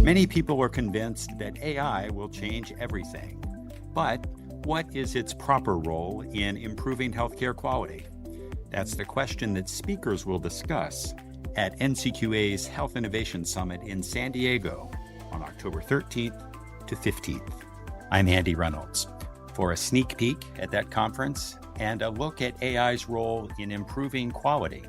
Many people are convinced that AI will change everything. But what is its proper role in improving healthcare quality? That's the question that speakers will discuss at NCQA's Health Innovation Summit in San Diego on October 13th to 15th. I'm Andy Reynolds. For a sneak peek at that conference and a look at AI's role in improving quality,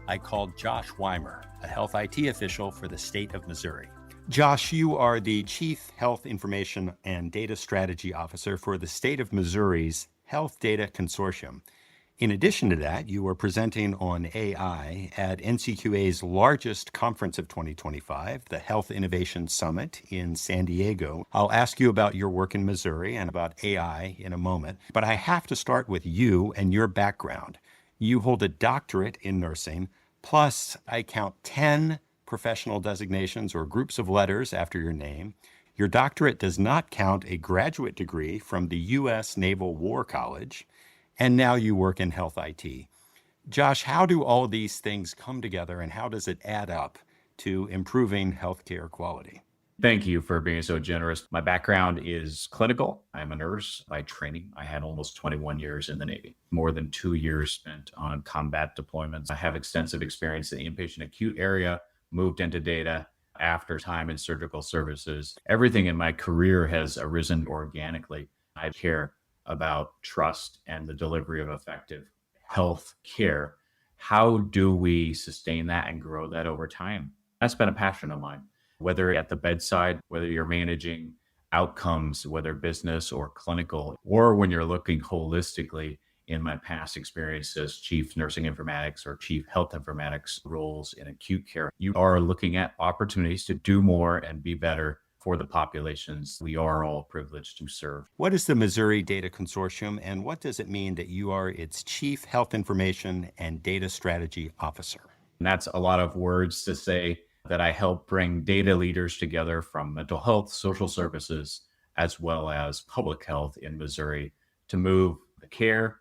I called Josh Wymer, a health IT official for the state of Missouri. Josh, you are the Chief Health Information and Data Strategy Officer for the state of Missouri's Health Data Consortium. In addition to that, you are presenting on AI at NCQA's largest conference of 2025, the Health Innovation Summit in San Diego. I'll ask you about your work in Missouri and about AI in a moment, but I have to start with you and your background. You hold a doctorate in nursing, plus I count 10 professional designations or groups of letters after your name. Your doctorate does not count a graduate degree from the U.S. Naval War College, and now you work in health IT. Josh, how do all these things come together, and how does it add up to improving healthcare quality? Thank you for being so generous. My background is clinical. I'm a nurse by training. I had almost 21 years in the Navy, more than 2 years spent on combat deployments. I have extensive experience in the inpatient acute area, moved into data after time in surgical services. Everything in my career has arisen organically. I care about trust and the delivery of effective health care. How do we sustain that and grow that over time? That's been a passion of mine, whether at the bedside, whether you're managing outcomes, whether business or clinical, or when you're looking holistically. In my past experience as chief nursing informatics or chief health informatics roles in acute care, you are looking at opportunities to do more and be better for the populations we are all privileged to serve. What is the Missouri Data Consortium, and what does it mean that you are its Chief Health Information and Data Strategy Officer? And that's a lot of words to say that I help bring data leaders together from mental health, social services, as well as public health in Missouri to move the care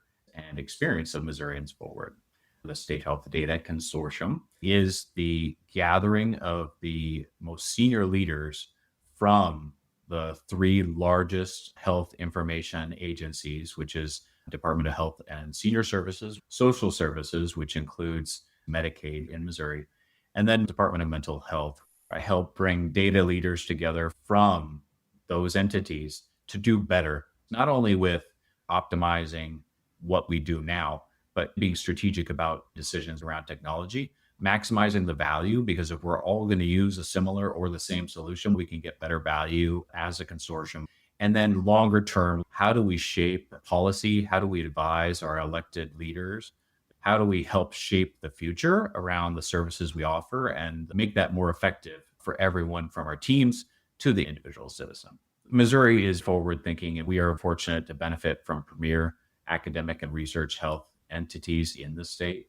and experience of Missourians forward. The State Health Data Consortium is the gathering of the most senior leaders from the three largest health information agencies, which is Department of Health and Senior Services, Social Services, which includes Medicaid in Missouri, and then Department of Mental Health. I help bring data leaders together from those entities to do better, not only with optimizing what we do now, but being strategic about decisions around technology, maximizing the value, because if we're all going to use a similar or the same solution, we can get better value as a consortium. And then longer term, how do we shape policy? How do we advise our elected leaders? How do we help shape the future around the services we offer and make that more effective for everyone from our teams to the individual citizen? Missouri is forward thinking, and we are fortunate to benefit from premier academic and research health entities in the state.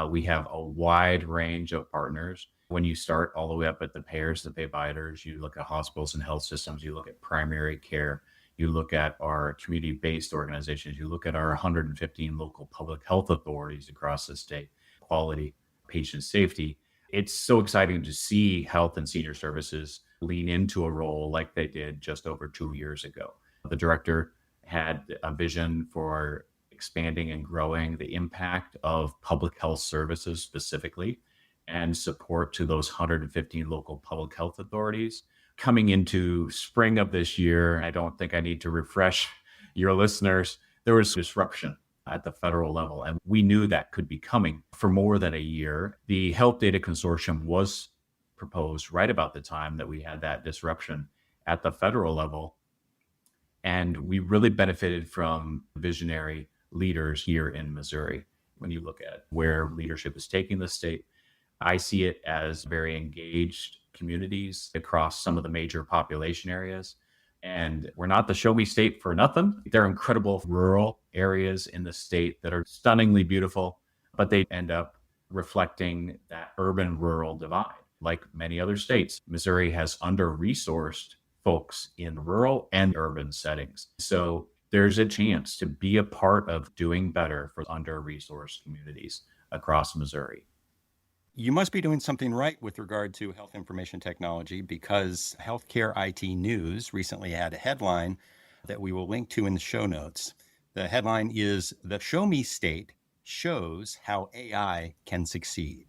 We have a wide range of partners. When you start all the way up at the payers, the providers, you look at hospitals and health systems, you look at primary care, you look at our community-based organizations, you look at our 115 local public health authorities across the state, quality, patient safety. It's so exciting to see health and senior services lean into a role like they did just over 2 years ago. The director had a vision for expanding and growing the impact of public health services specifically and support to those 115 local public health authorities. Coming into spring of this year, I don't think I need to refresh your listeners, there was disruption at the federal level, and we knew that could be coming for more than a year. The Health Data Consortium was proposed right about the time that we had that disruption at the federal level. And we really benefited from visionary leaders here in Missouri. When you look at where leadership is taking the state, I see it as very engaged communities across some of the major population areas. And we're not the show me state for nothing. There are incredible rural areas in the state that are stunningly beautiful, but they end up reflecting that urban-rural divide. Like many other states, Missouri has under-resourced folks in rural and urban settings. So there's a chance to be a part of doing better for under-resourced communities across Missouri. You must be doing something right with regard to health information technology, because Healthcare IT News recently had a headline that we will link to in the show notes. The headline is "The Show Me State Shows How AI Can Succeed."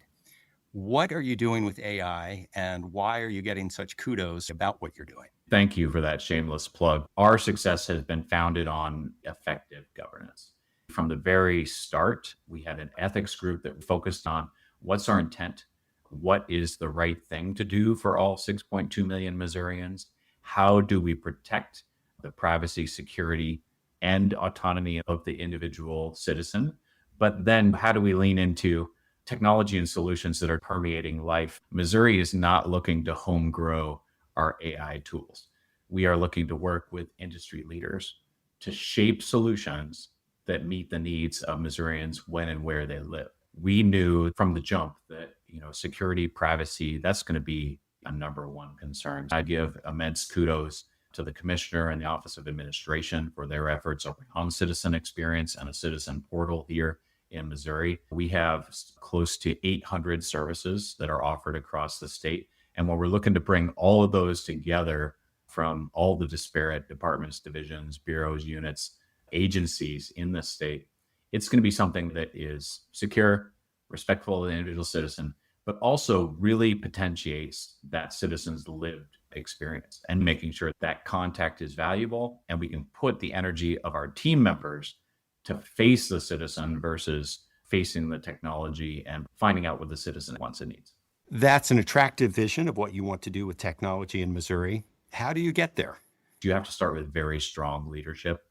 What are you doing with AI, and why are you getting such kudos about what you're doing? Thank you for that shameless plug. Our success has been founded on effective governance. From the very start, we had an ethics group that focused on what's our intent, what is the right thing to do for all 6.2 million Missourians, how do we protect the privacy, security, and autonomy of the individual citizen, but then how do we lean into technology and solutions that are permeating life. Missouri is not looking to home grow our AI tools. We are looking to work with industry leaders to shape solutions that meet the needs of Missourians when and where they live. We knew from the jump that, security, privacy, that's going to be a number one concern. I give immense kudos to the commissioner and the Office of Administration for their efforts on citizen experience and a citizen portal here in Missouri. We have close to 800 services that are offered across the state. And when we're looking to bring all of those together from all the disparate departments, divisions, bureaus, units, agencies in the state, it's going to be something that is secure, respectful of the individual citizen, but also really potentiates that citizen's lived experience and making sure that contact is valuable and we can put the energy of our team members to face the citizen versus facing the technology and finding out what the citizen wants and needs. That's an attractive vision of what you want to do with technology in Missouri. How do you get there? You have to start with very strong leadership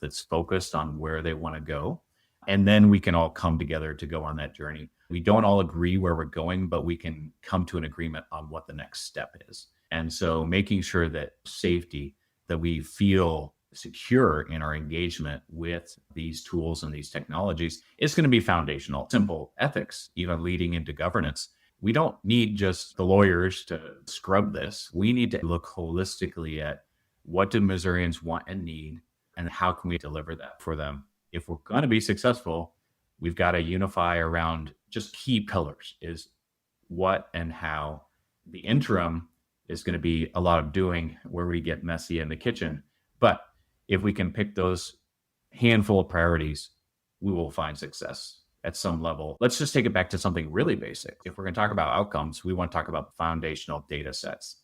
that's focused on where they want to go. And then we can all come together to go on that journey. We don't all agree where we're going, but we can come to an agreement on what the next step is. And so making sure that safety, that we feel secure in our engagement with these tools and these technologies is going to be foundational. Simple ethics, even leading into governance. We don't need just the lawyers to scrub this. We need to look holistically at what do Missourians want and need, and how can we deliver that for them. If we're going to be successful, we've got to unify around just key pillars: is what and how. The interim is going to be a lot of doing where we get messy in the kitchen. But if we can pick those handful of priorities, we will find success at some level. Let's just take it back to something really basic. If we're going to talk about outcomes, we want to talk about foundational data sets.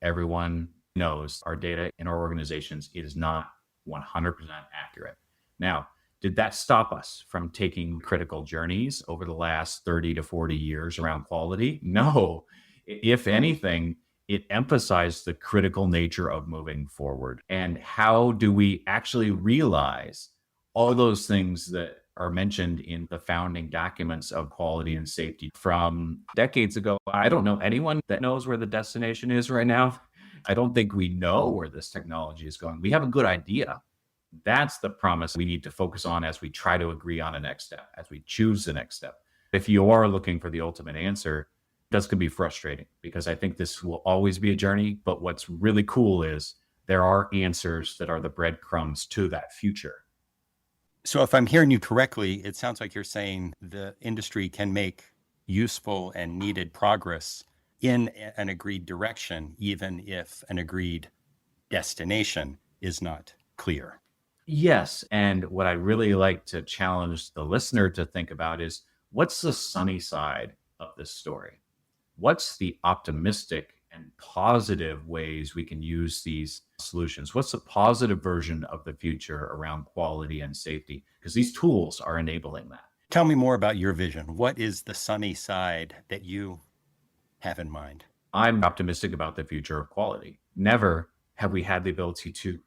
Everyone knows our data in our organizations is not 100% accurate. Now, did that stop us from taking critical journeys over the last 30 to 40 years around quality? No. If anything, it emphasized the critical nature of moving forward. And how do we actually realize all those things that are mentioned in the founding documents of quality and safety from decades ago? I don't know anyone that knows where the destination is right now. I don't think we know where this technology is going. We have a good idea. That's the promise we need to focus on as we try to agree on a next step, as we choose the next step. If you are looking for the ultimate answer, that's going to be frustrating, because I think this will always be a journey. But what's really cool is there are answers that are the breadcrumbs to that future. So if I'm hearing you correctly, it sounds like you're saying the industry can make useful and needed progress in an agreed direction, even if an agreed destination is not clear. Yes. And what I really like to challenge the listener to think about is, what's the sunny side of this story? What's the optimistic and positive ways we can use these solutions? What's the positive version of the future around quality and safety? Because these tools are enabling that. Tell me more about your vision. What is the sunny side that you have in mind? I'm optimistic about the future of quality. Never have we had the ability to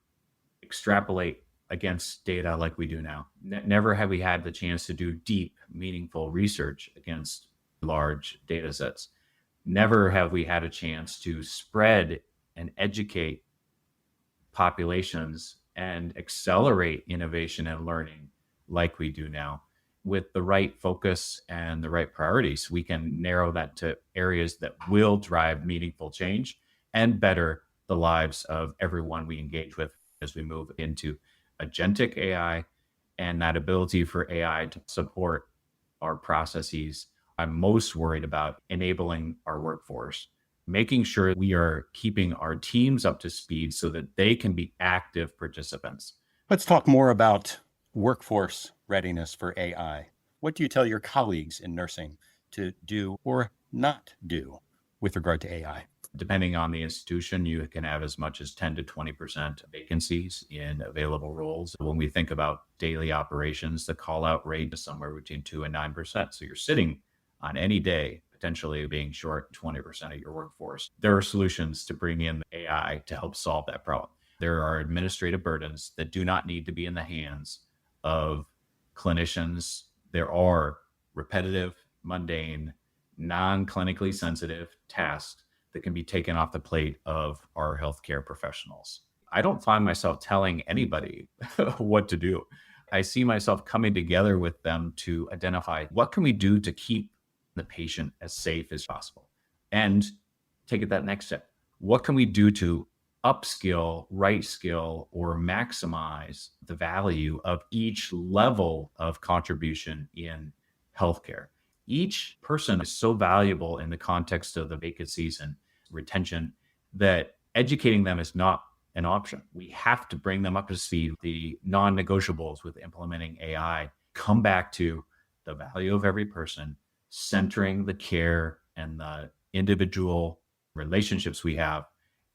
extrapolate against data like we do now. Never have we had the chance to do deep, meaningful research against large data sets. Never have we had a chance to spread and educate populations and accelerate innovation and learning like we do now. With the right focus and the right priorities, we can narrow that to areas that will drive meaningful change and better the lives of everyone we engage with as we move into agentic AI, and that ability for AI to support our processes. I'm most worried about enabling our workforce, making sure we are keeping our teams up to speed so that they can be active participants. Let's talk more about workforce readiness for AI. What do you tell your colleagues in nursing to do or not do with regard to AI? Depending on the institution, you can have as much as 10 to 20% vacancies in available roles. When we think about daily operations, the call out rate is somewhere between 2 and 9%. So you're sitting on any day potentially being short 20% of your workforce. There are solutions to bring in AI to help solve that problem. There are administrative burdens that do not need to be in the hands of clinicians. There are repetitive, mundane, non-clinically sensitive tasks that can be taken off the plate of our healthcare professionals. I don't find myself telling anybody what to do. I see myself coming together with them to identify what can we do to keep the patient as safe as possible and take it that next step. What can we do to upskill, right skill, or maximize the value of each level of contribution in healthcare? Each person is so valuable in the context of the vacancies and retention that educating them is not an option. We have to bring them up to speed. The non-negotiables with implementing AI come back to the value of every person, centering the care and the individual relationships we have,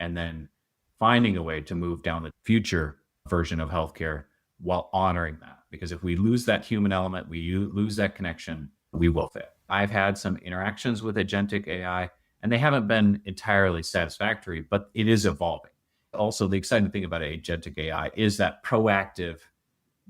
and then finding a way to move down the future version of healthcare while honoring that. Because if we lose that human element, we lose that connection, we will fail. I've had some interactions with agentic AI, and they haven't been entirely satisfactory, but it is evolving. Also, the exciting thing about agentic AI is that proactive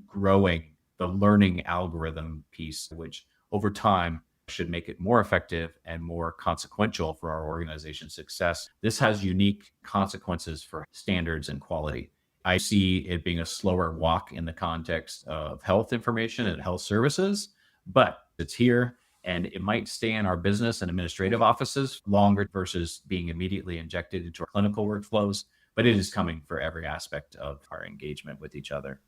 growing the learning algorithm piece, which over time should make it more effective and more consequential for our organization's success. This has unique consequences for standards and quality. I see it being a slower walk in the context of health information and health services, but it's here and it might stay in our business and administrative offices longer versus being immediately injected into our clinical workflows, but it is coming for every aspect of our engagement with each other.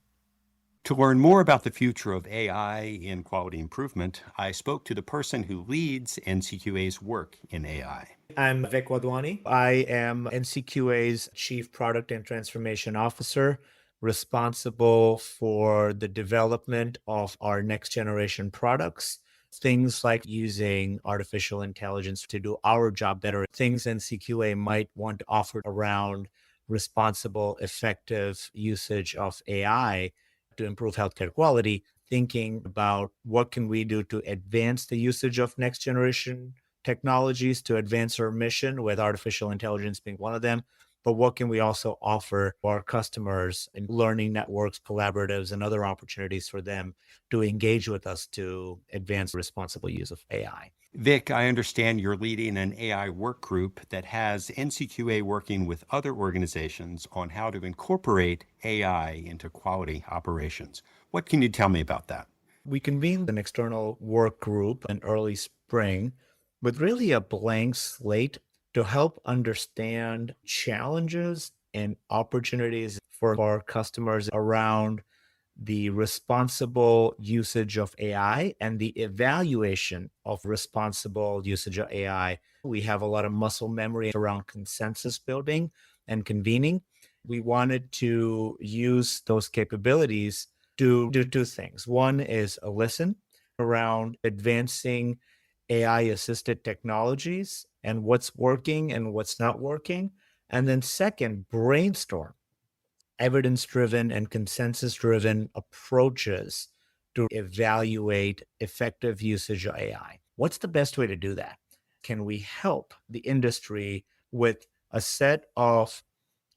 To learn more about the future of AI in quality improvement, I spoke to the person who leads NCQA's work in AI. I'm Vic Wadhwani. I am NCQA's Chief Product and Transformation Officer, responsible for the development of our next generation products. Things like using artificial intelligence to do our job better, things NCQA might want to offer around responsible, effective usage of AI to improve healthcare quality, thinking about what can we do to advance the usage of next generation technologies to advance our mission, with artificial intelligence being one of them. But what can we also offer our customers in learning networks, collaboratives, and other opportunities for them to engage with us to advance responsible use of AI? Vic, I understand you're leading an AI work group that has NCQA working with other organizations on how to incorporate AI into quality operations. What can you tell me about that? We convened an external work group in early spring with really a blank slate to help understand challenges and opportunities for our customers around the responsible usage of AI and the evaluation of responsible usage of AI. We have a lot of muscle memory around consensus building and convening. We wanted to use those capabilities to do two things. One is a listen around advancing AI assisted technologies and what's working and what's not working. And then second, brainstorm evidence-driven and consensus-driven approaches to evaluate effective usage of AI. What's the best way to do that? Can we help the industry with a set of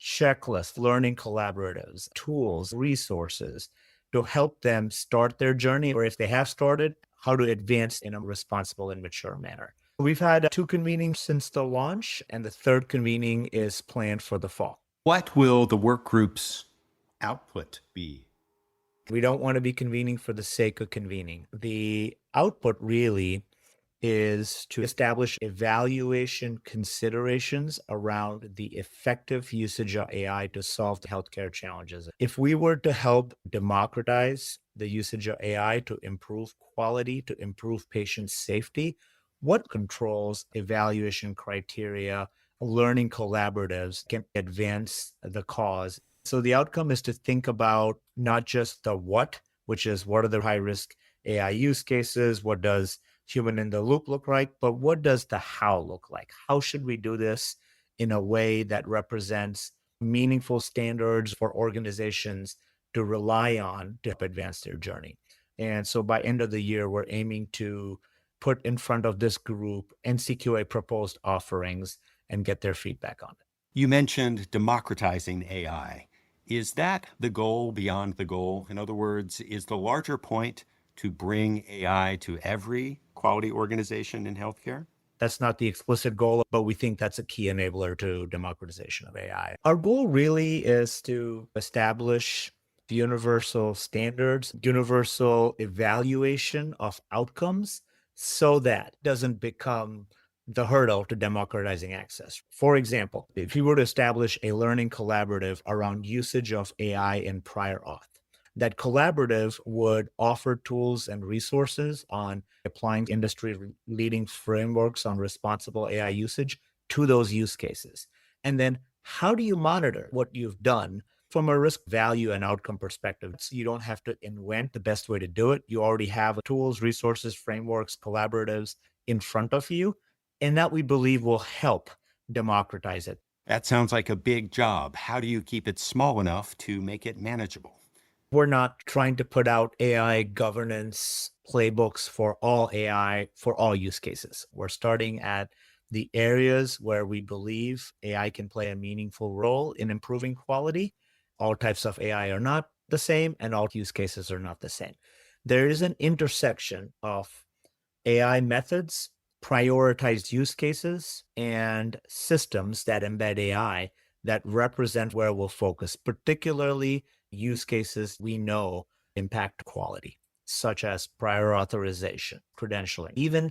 checklists, learning collaboratives, tools, resources to help them start their journey, or if they have started, how to advance in a responsible and mature manner? We've had 2 convenings since the launch, and the 3rd convening is planned for the fall. What will the work group's output be? We don't want to be convening for the sake of convening. The output really is to establish evaluation considerations around the effective usage of AI to solve the healthcare challenges. If we were to help democratize the usage of AI to improve quality, to improve patient safety, what controls, evaluation criteria, learning collaboratives can advance the cause. So the outcome is to think about not just the what, which is what are the high risk AI use cases? What does human in the loop look like? But what does the how look like? How should we do this in a way that represents meaningful standards for organizations to rely on to advance their journey? And so by end of the year, we're aiming to put in front of this group NCQA proposed offerings and get their feedback on it. You mentioned democratizing AI. Is that the goal beyond the goal? In other words, is the larger point to bring AI to every quality organization in healthcare? That's not the explicit goal, but we think that's a key enabler to democratization of AI. Our goal really is to establish universal standards, universal evaluation of outcomes so that it doesn't become the hurdle to democratizing access. For example, if you were to establish a learning collaborative around usage of AI in prior auth, that collaborative would offer tools and resources on applying industry leading frameworks on responsible AI usage to those use cases. And then how do you monitor what you've done from a risk value and outcome perspective? So you don't have to invent the best way to do it. You already have tools, resources, frameworks, collaboratives in front of you. And that we believe will help democratize it. That sounds like a big job. How do you keep it small enough to make it manageable? We're not trying to put out AI governance playbooks for all AI, for all use cases. We're starting at the areas where we believe AI can play a meaningful role in improving quality. All types of AI are not the same, and all use cases are not the same. There is an intersection of AI methods, prioritized use cases, and systems that embed AI that represent where we'll focus, particularly use cases we know impact quality, such as prior authorization, credentialing, even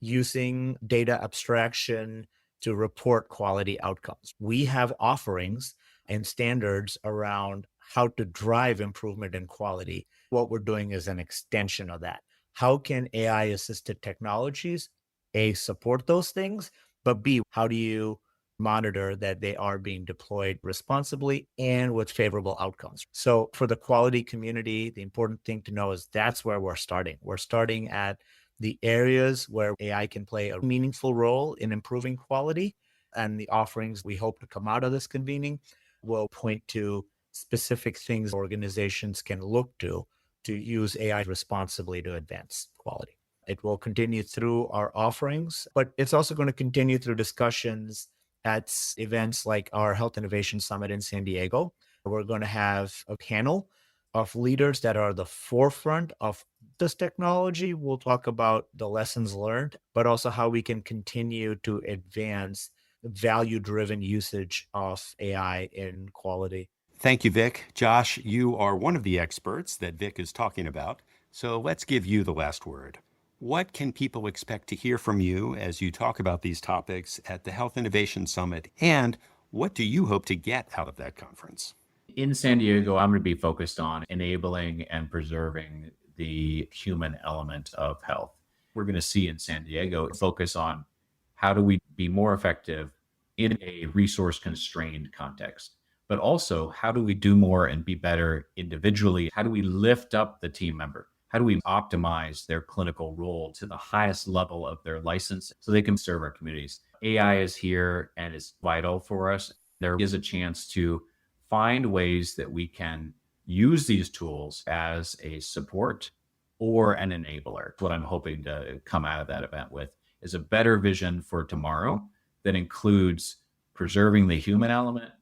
using data abstraction to report quality outcomes. We have offerings and standards around how to drive improvement in quality. What we're doing is an extension of that. How can AI-assisted technologies, A, support those things, but B, how do you monitor that they are being deployed responsibly and with favorable outcomes? So for the quality community, the important thing to know is that's where we're starting. We're starting at the areas where AI can play a meaningful role in improving quality, and the offerings we hope to come out of this convening will point to specific things organizations can look to use AI responsibly to advance quality. It will continue through our offerings, but it's also going to continue through discussions at events like our Health Innovation Summit in San Diego. We're going to have a panel of leaders that are the forefront of this technology. We'll talk about the lessons learned, but also how we can continue to advance value-driven usage of AI in quality. Thank you, Vic. Josh, you are one of the experts that Vic is talking about, so let's give you the last word. What can people expect to hear from you as you talk about these topics at the Health Innovation Summit, and what do you hope to get out of that conference? In San Diego, I'm going to be focused on enabling and preserving the human element of health. We're going to see in San Diego focus on how do we be more effective in a resource-constrained context, but also how do we do more and be better individually? How do we lift up the team member? How do we optimize their clinical role to the highest level of their license so they can serve our communities? AI is here and is vital for us. There is a chance to find ways that we can use these tools as a support or an enabler. What I'm hoping to come out of that event with is a better vision for tomorrow that includes preserving the human element,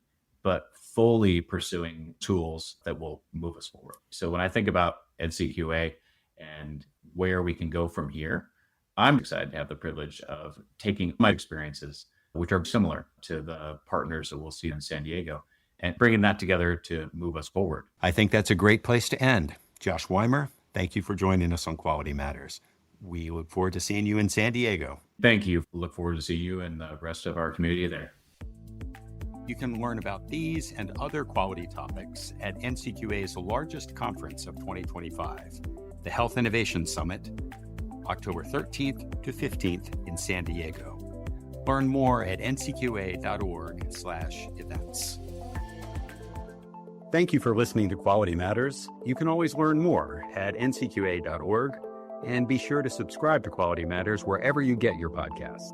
but fully pursuing tools that will move us forward. So when I think about NCQA and where we can go from here, I'm excited to have the privilege of taking my experiences, which are similar to the partners that we'll see in San Diego, and bringing that together to move us forward. I think that's a great place to end. Josh Wymer, thank you for joining us on Quality Matters. We look forward to seeing you in San Diego. Thank you. Look forward to see you and the rest of our community there. You can learn about these and other quality topics at NCQA's largest conference of 2025, the Health Innovation Summit, October 13th to 15th in San Diego. Learn more at ncqa.org/events. Thank you for listening to Quality Matters. You can always learn more at ncqa.org, and be sure to subscribe to Quality Matters wherever you get your podcasts.